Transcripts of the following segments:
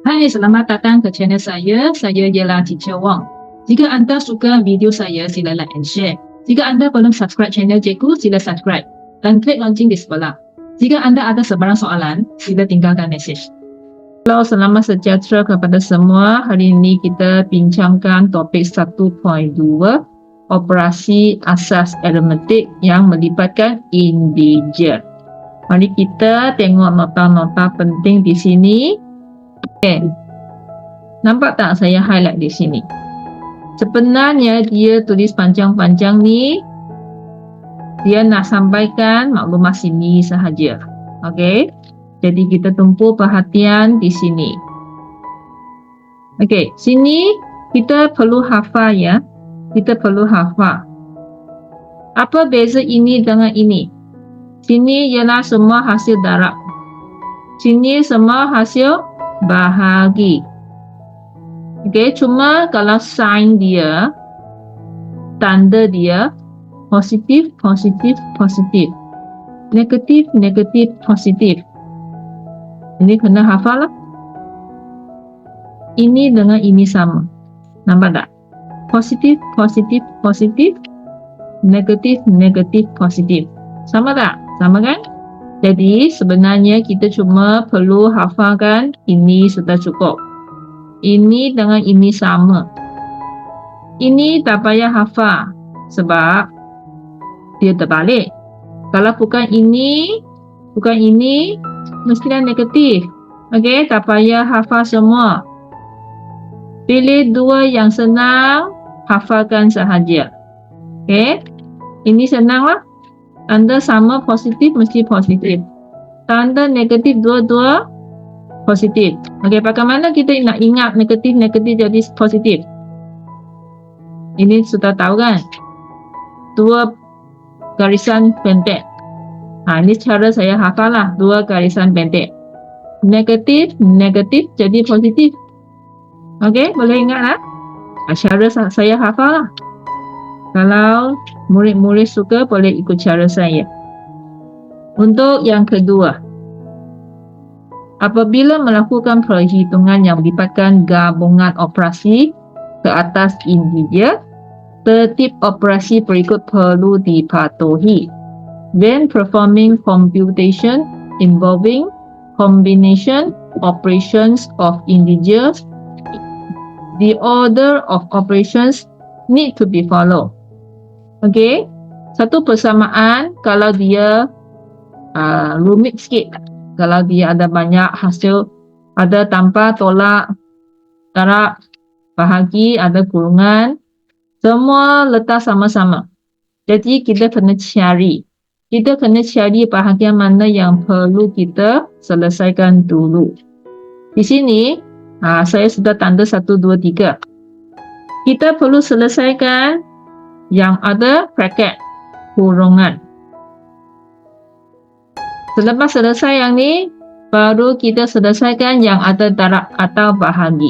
Hai, selamat datang ke channel saya. Saya ialah Teacher Wong. Jika anda suka video saya, sila like and share. Jika anda belum subscribe channel Cikgu, sila subscribe dan klik lonceng di sebelah. Jika anda ada sebarang soalan, sila tinggalkan mesej. Hello, selamat sejahtera kepada semua. Hari ini kita bincangkan topik 1.2, operasi asas aritmetik yang melibatkan integer. Mari kita tengok nota-nota penting di sini. Okay. Nampak tak saya highlight di sini? Sebenarnya dia tulis panjang-panjang ni, dia nak sampaikan maklumat sini sahaja. Okey. Jadi kita tumpu perhatian di sini. Okey, sini kita perlu hafal ya. Kita perlu hafal. Apa beza ini dengan ini? Sini ialah semua hasil darab. Sini semua hasil bahagi. Okey, cuma kalau sign dia, tanda dia positif, positif, positif. Negatif, negatif, positif. Ini kena hafal lah. Ini dengan ini sama. Nampak tak? Positif, positif, positif. Negatif, negatif, positif. Sama tak? Sama kan? Jadi sebenarnya kita cuma perlu hafalkan ini sudah cukup. Ini dengan ini sama. Ini tak payah hafal sebab dia terbalik. Kalau bukan ini mestilah negatif. Okey, tak payah hafal semua. Pilih dua yang senang, hafalkan sahaja. Okey, ini senanglah. Tanda sama positif mesti positif. Tanda negatif dua-dua positif. Okey, bagaimana kita nak ingat negatif jadi positif? Ini sudah tahu kan? Dua garisan pendek. Ini cara saya hafal lah. Dua garisan pendek. Negatif jadi positif. Okey, boleh ingat lah. Cara saya hafal lah. Kalau murid-murid suka, boleh ikut cara saya. Untuk yang kedua, apabila melakukan perhitungan yang melibatkan gabungan operasi ke atas integer, tertib operasi berikut perlu dipatuhi. When performing computation involving combination operations of integers, the order of operations need to be followed. Okey, satu persamaan kalau dia rumit sikit, kalau dia ada banyak hasil, ada tambah, tolak, darab, bahagi, ada kurungan, semua letak sama-sama. Jadi kita kena cari. Kita kena cari bahagian mana yang perlu kita selesaikan dulu. Di sini saya sudah tanda 1, 2, 3. Kita perlu selesaikan yang ada bracket, kurungan. Selepas selesai yang ni, baru kita selesaikan yang ada darab atau bahagi.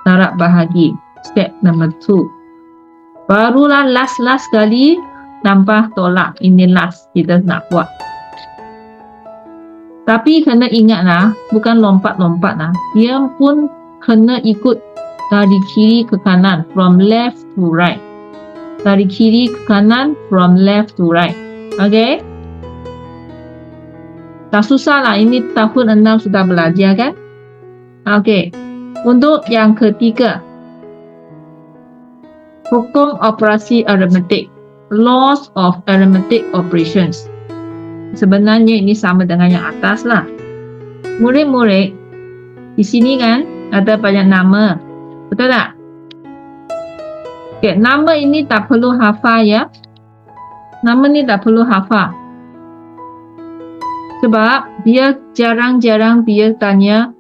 Darab bahagi, step number 2. Barulah last kali tambah tolak. Ini last kita nak buat. Tapi kena ingatlah, bukan lompat-lompat lah. Dia pun kena ikut dari kiri ke kanan, from left to right. Dari kiri ke kanan, from left to right. Okey? Tak susah lah, ini tahun 6 sudah belajar kan? Okey. Untuk yang ketiga, hukum operasi aritmetik, laws of arithmetic operations. Sebenarnya ini sama dengan yang atas lah. Murid-murid, di sini kan ada banyak nama. Betul tak? Okay, nama ini tak perlu hafal ya. Nama ni tak perlu hafal. Sebab dia jarang-jarang dia tanya,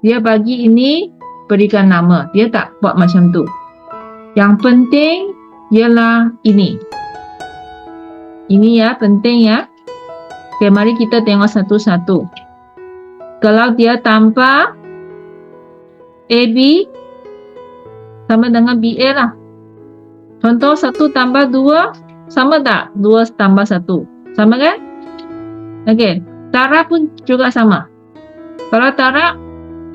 dia bagi ini berikan nama. Dia tak buat macam tu. Yang penting ialah ini. Ini ya, penting ya. Okay, mari kita tengok satu-satu. Kalau dia tambah AB sama dengan BA lah. Contoh 1 tambah 2 sama tak? 2 tambah 1 sama kan? Okey, darab pun juga sama. Kalau darab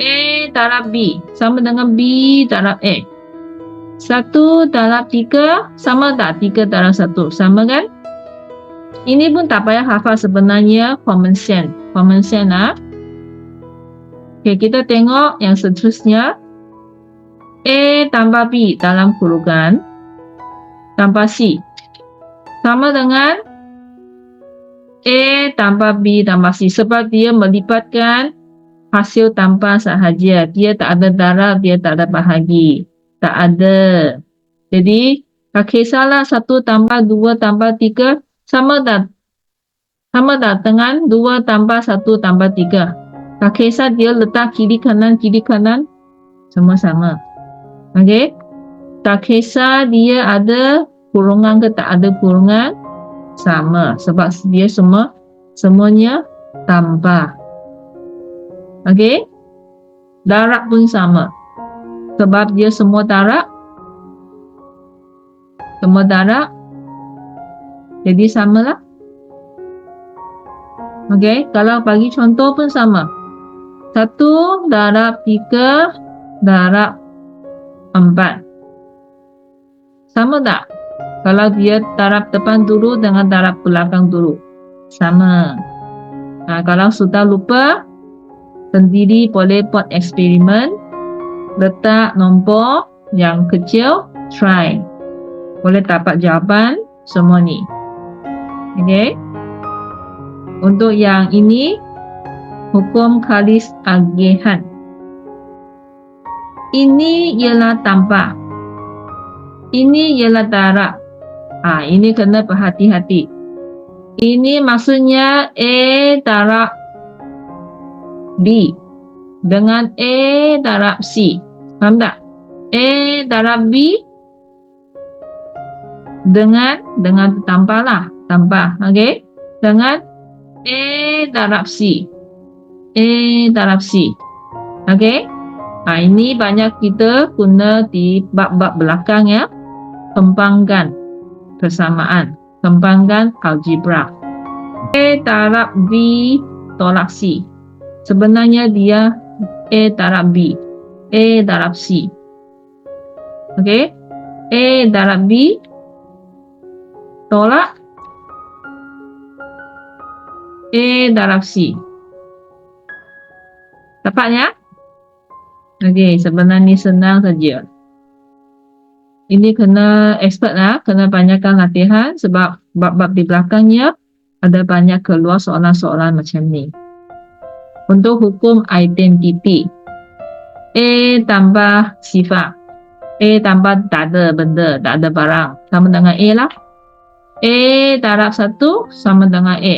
A darab B sama dengan B darab A. 1 darab 3 sama tak? 3 darab 1 sama kan? Ini pun tak payah hafal sebenarnya, common sense. Common sense lah. Okay, kita tengok yang seterusnya. A tambah B dalam kurungan tambah C sama dengan A tambah B tambah C, sebab dia melibatkan hasil tambah sahaja. Dia tak ada darab, dia tak ada bahagi. Tak ada. Jadi, tak kisahlah 1 tambah 2 tambah 3 sama tak? Sama tak dengan 2 tambah 1 tambah 3. Tak kisah dia letak kiri kanan, semua sama. Okey? Tak kisah dia ada kurungan ke tak ada kurungan, sama. Sebab dia semuanya tambah. Okey? Darab pun sama. Sebab dia semua darab. Semua darab. Jadi samalah. Okey? Kalau bagi contoh pun sama. 1 darab 3 darab 4. Sama tak? Kalau dia darab depan dulu dengan darab belakang dulu. Sama. Nah, kalau sudah lupa, sendiri boleh buat eksperimen. Letak nombor yang kecil, try. Boleh dapat jawapan semua ni. Okay. Untuk yang ini, hukum khalis agihan. Ini ialah tambah. Ini ialah darab. Ini kena berhati-hati. Ini maksudnya A darab B dengan A darab C. Faham tak? A darab B dengan tambahlah. Tambah. Okay? Dengan A darab C. A darab C. Okay? Ini banyak kita guna di bab-bab belakang ya. Kembangkan persamaan. Kembangkan algebra. A darab B tolak C. Sebenarnya dia A darab B. A darab C. Okey. A darab B tolak A darab C. Dapatnya? Okey, sebenarnya senang saja. Ini kena expert lah, kena banyakkan latihan sebab bab-bab di belakangnya ada banyak keluar soalan-soalan macam ni. Untuk hukum identiti, A tambah sifat, A tambah tak ada benda, tak ada barang, sama dengan A lah. A darab 1 sama dengan A.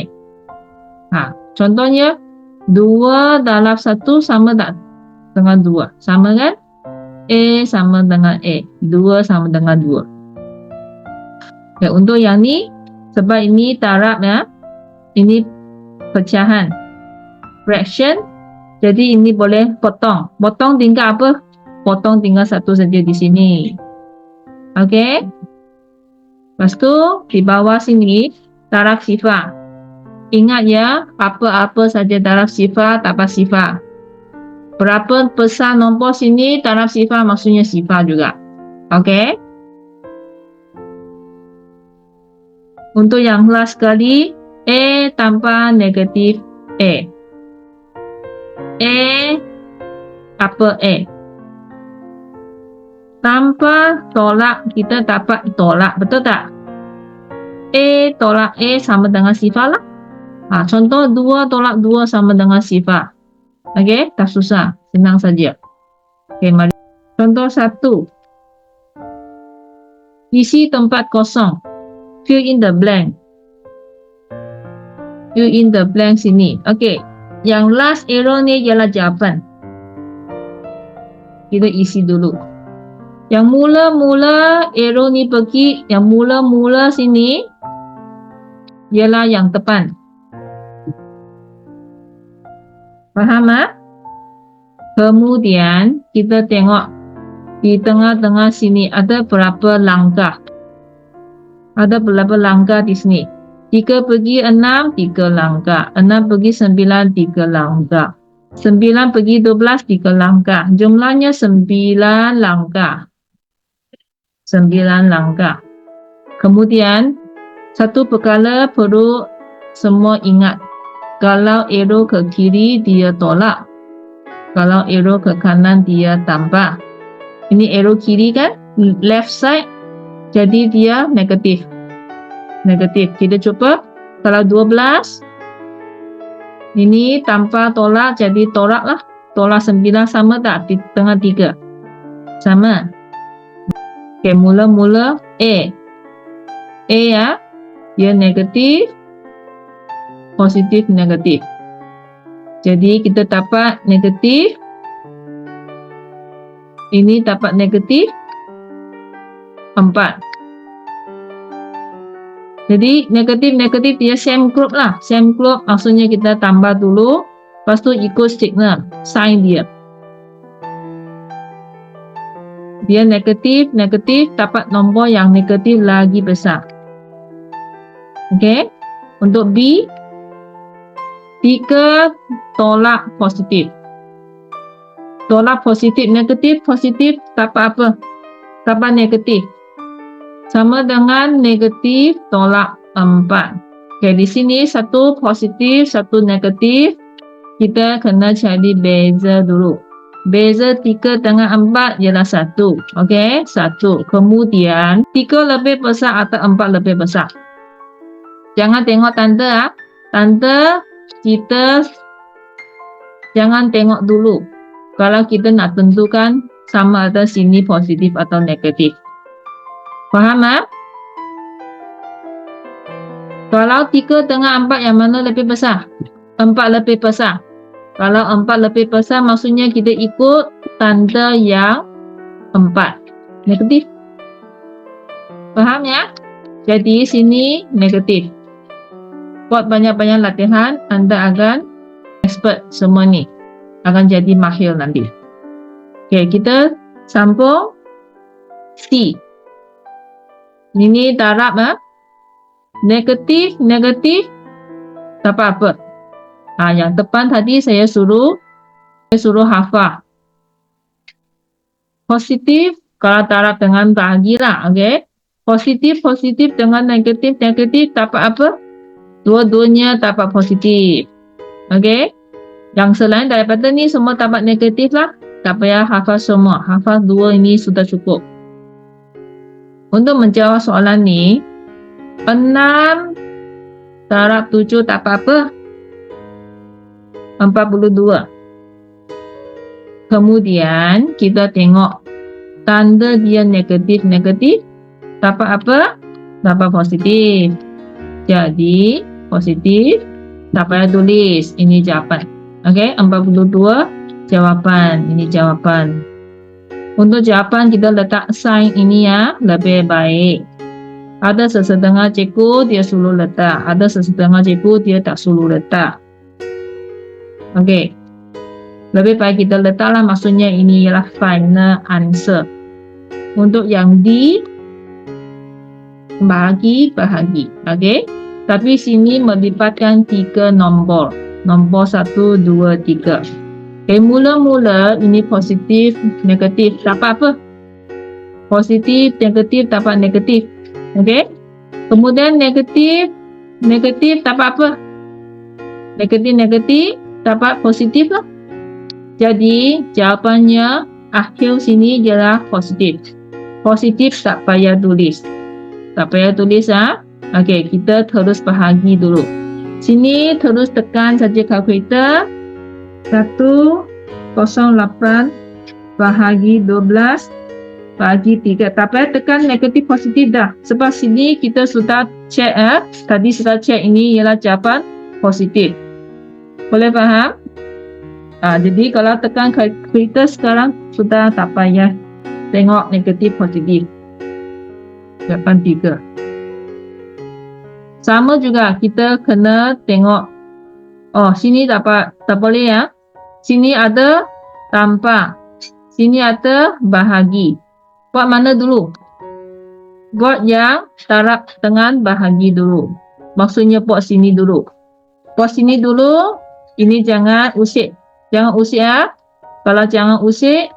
Contohnya 2 darab 1 sama tak dengan 2, sama kan? A sama dengan A, 2 sama dengan 2. Okay, untuk yang ni, sebab ini darab ya, ini pecahan, fraction, jadi ini boleh potong. Potong tinggal apa? Potong tinggal 1 saja di sini. Okey. Lepas tu, di bawah sini, darab sifar. Ingat ya, apa-apa saja darab sifar, tambah sifar. Berapa besar nombor sini, darab sifar maksudnya sifar juga. Okey. Untuk yang last sekali, A tambah negatif A. A apa A? Tanpa tolak, kita dapat tolak. Betul tak? A tolak A sama dengan sifar lah. Contoh 2 tolak 2 sama dengan sifar. Okey, tak susah. Senang saja. Okey, mari. Contoh 1. Isi tempat kosong. Fill in the blank. Fill in the blank sini. Okey. Yang last arrow ni ialah jawapan. Kita isi dulu. Yang mula-mula arrow ni pergi, yang mula-mula sini ialah yang depan. Faham tak? Kemudian kita tengok di tengah-tengah sini ada berapa langkah. Ada berapa langkah di sini. 3 pergi 6, 3 langkah. 6 pergi 9, 3 langkah. 9 pergi 12 3 langkah. Jumlahnya 9 langkah. 9 langkah. Kemudian, satu perkara perlu semua ingat. Kalau arrow ke kiri, dia tolak. Kalau arrow ke kanan, dia tambah. Ini arrow kiri kan? Left side. Jadi dia negatif. Negatif. Kita cuba. Kalau 12, ini tanpa tolak, jadi tolak lah. Tolak 9 sama tak? Di tengah 3. Sama. Oke, mula-mula A. A ya. Dia negatif. Positif, negatif. Jadi kita dapat negatif. Ini dapat negatif 4. Jadi negatif-negatif dia same group lah. Same group maksudnya kita tambah dulu. Lepas tu ikut signal. Sign dia. Dia negatif-negatif dapat nombor yang negatif lagi besar. Okey. Untuk B. 3 tolak positif. Tolak positif, negatif, positif dapat apa? Dapat negatif. Sama dengan negatif tolak 4. Okay, di sini satu positif, satu negatif. Kita kena cari beza dulu. Beza 3 dengan 4 ialah 1. Okay, 1. Kemudian 3 lebih besar atau 4 lebih besar. Jangan tengok tanda. Tanda kita jangan tengok dulu. Kalau kita nak tentukan sama ada sini positif atau negatif. Faham tak? Kalau 3 dengan 4 yang mana lebih besar? 4 lebih besar. Kalau 4 lebih besar maksudnya kita ikut tanda yang 4. Negatif. Faham ya? Jadi sini negatif. Buat banyak-banyak latihan, anda akan expert semua ni. Akan jadi mahir nanti. Okay, kita sambung C. Ini darab negatif, negatif dapat apa? Yang depan tadi saya suruh hafal. Positif kalau darab dengan bahagilah, okey. Positif, positif dengan negatif, negatif dapat apa? Dua-duanya dapat positif. Okey. Yang selain daripada ni semua dapat negatif lah. Tak payah hafal semua. Hafal 2 ini sudah cukup. Untuk menjawab soalan ni, 6 darab 7 dapat apa? 42. Kemudian kita tengok tanda dia negatif-negatif dapat apa? Dapat positif. Jadi positif tak payah tulis. Ini jawapan. Okey, 42 jawapan. Ini jawapan. Untuk jawapan kita letak sign ini ya, lebih baik. Ada sesetengah cikgu dia suruh letak, ada sesetengah cikgu dia tak suruh letak. Okey. Lebih baik kita letaklah, maksudnya ini ialah final answer. Untuk yang D, bahagi. Okey. Tapi sini melibatkan 3 nombor. Nombor 1, 2, 3. Okay, mula-mula ini positif, negatif. Dapat apa? Positif, negatif, dapat negatif. Okey. Kemudian negatif, negatif dapat apa? Negatif, negatif dapat positif lah. Jadi jawapannya akhir sini ialah positif. Positif tak payah tulis. Tak payah tulis ah. Okey, kita terus bahagi dulu. Sini terus tekan saja kalkulator. 108 bahagi 12 bahagi 3. Tak payah tekan negatif positif dah. Sebab sini kita sudah check tadi sudah check ini ialah jawapan positif. Boleh faham? Jadi kalau tekan kalkulator sekarang sudah tak payah tengok negatif positif. Jawapan 3. Sama juga kita kena tengok. Oh, sini dapat tak boleh ya. Sini ada tanpa. Sini ada bahagi. Buat mana dulu? Buat yang darab dengan bahagi dulu. Maksudnya buat sini dulu. Buat sini dulu. Ini jangan usik. Jangan usik ya. Kalau jangan usik,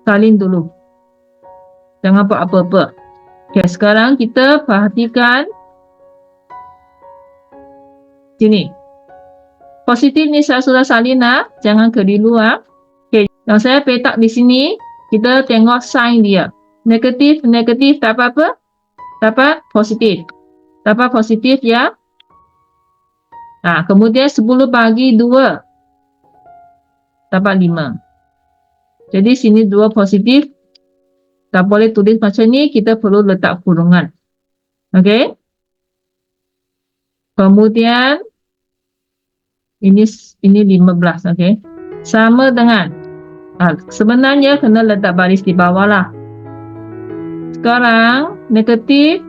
salin dulu. Jangan buat apa-apa. Okay, sekarang kita perhatikan sini. Positif ni saya sudah salin lah. Jangan keliru lah. Okay, yang saya petak di sini, kita tengok sign dia. Negatif, negatif, tak apa-apa. Dapat positif. Dapat positif ya. Nah, kemudian 10 bagi 2. Dapat 5. Jadi sini 2 positif. Tak boleh tulis macam ni, kita perlu letak kurungan. Okey. Kemudian ini 15, okey. Sama dengan sebenarnya kena letak baris di bawah lah. Sekarang negatif,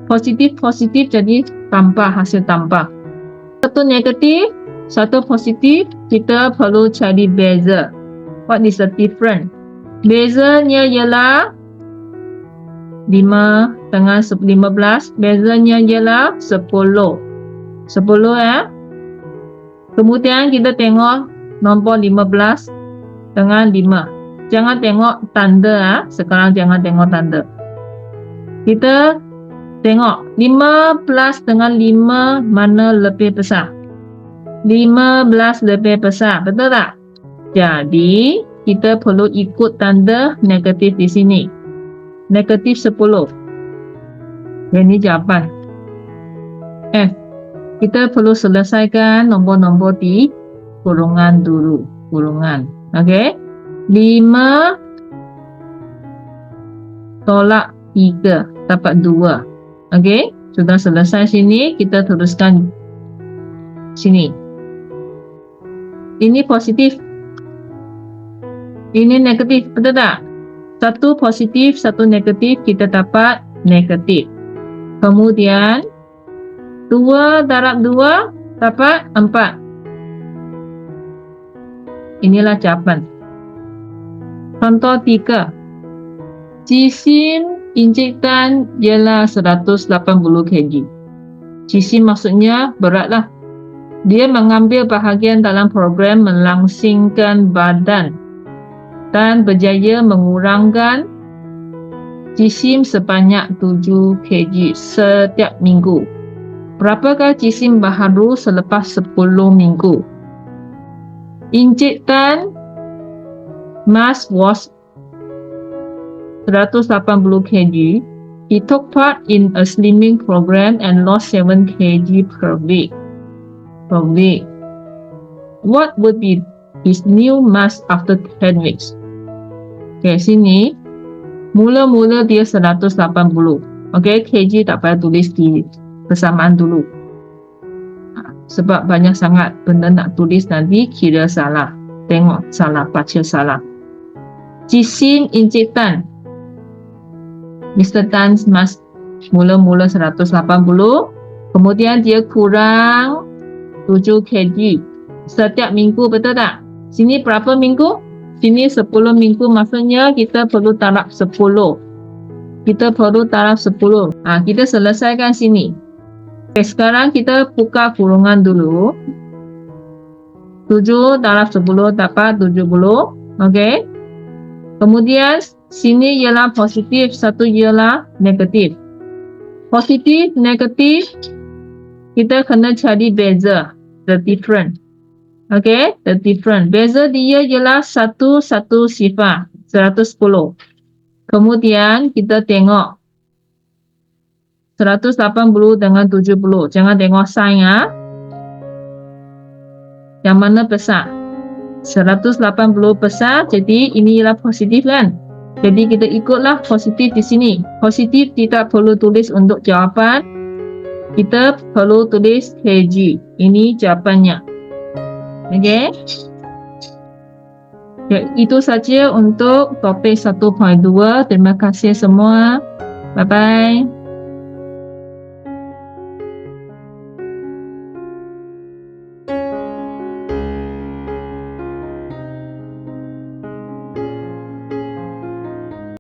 positif jadi tambah, hasil tambah. Satu negatif, satu positif, kita perlu cari beza. What is the difference? Bezanya ialah 5 dengan 15. Bezanya ialah 10. 10 ya. Kemudian kita tengok nombor 15 dengan 5. Jangan tengok tanda ya. Sekarang jangan tengok tanda. Kita tengok 15 dengan 5 mana lebih besar? 15 lebih besar, betul tak? Jadi kita perlu ikut tanda negatif di sini. Negatif 10. Ini jawapan. Kita perlu selesaikan nombor-nombor di kurungan dulu. Kurungan. Okey. 5 tolak 3 dapat 2. Okey. Sudah selesai sini. Kita teruskan sini. Ini positif. Ini negatif, betul tak? Satu positif, satu negatif, kita dapat negatif. Kemudian 2 darab 2 dapat 4. Inilah jawapan. Contoh 3. Jisim injektan ialah 180 kg. Jisim maksudnya beratlah. Dia mengambil bahagian dalam program melangsingkan badan dan berjaya mengurangkan jisim sebanyak 7 kg setiap minggu. Berapakah jisim baharu selepas 10 minggu? Injektan mass was 180 kg. He took part in a slimming program and lost 7 kg per week. What would be his new mass after 10 weeks? Okay, sini mula-mula dia 180. Okay, kg tak payah tulis di persamaan dulu. Sebab banyak sangat benda nak tulis nanti kira salah. Tengok salah, baca salah. Jisim injektan. Mr. Tan's mass mula-mula 180. Kemudian dia kurang 7 kg setiap minggu, betul tak? Sini berapa minggu? Sini 10 minggu, maksudnya kita perlu taraf 10. Kita perlu taraf 10. Kita selesaikan sini. Okay, sekarang kita buka kurungan dulu. 7 taraf 10 dapat 70. Okay. Kemudian sini ialah positif, satu ialah negatif. Positif, negatif, kita kena cari beza. The difference. Okay, the difference. Beza dia ialah 1 sifar, 110. Kemudian kita tengok 180 dengan 70. Jangan tengok sign ya. Yang mana besar? 180 besar, jadi ini ialah positif kan? Jadi kita ikutlah positif di sini. Positif tidak perlu tulis untuk jawapan. Kita perlu tulis kg. Ini jawapannya. Okey. Ya, itu saja untuk topik 1.2. Terima kasih semua. Bye bye.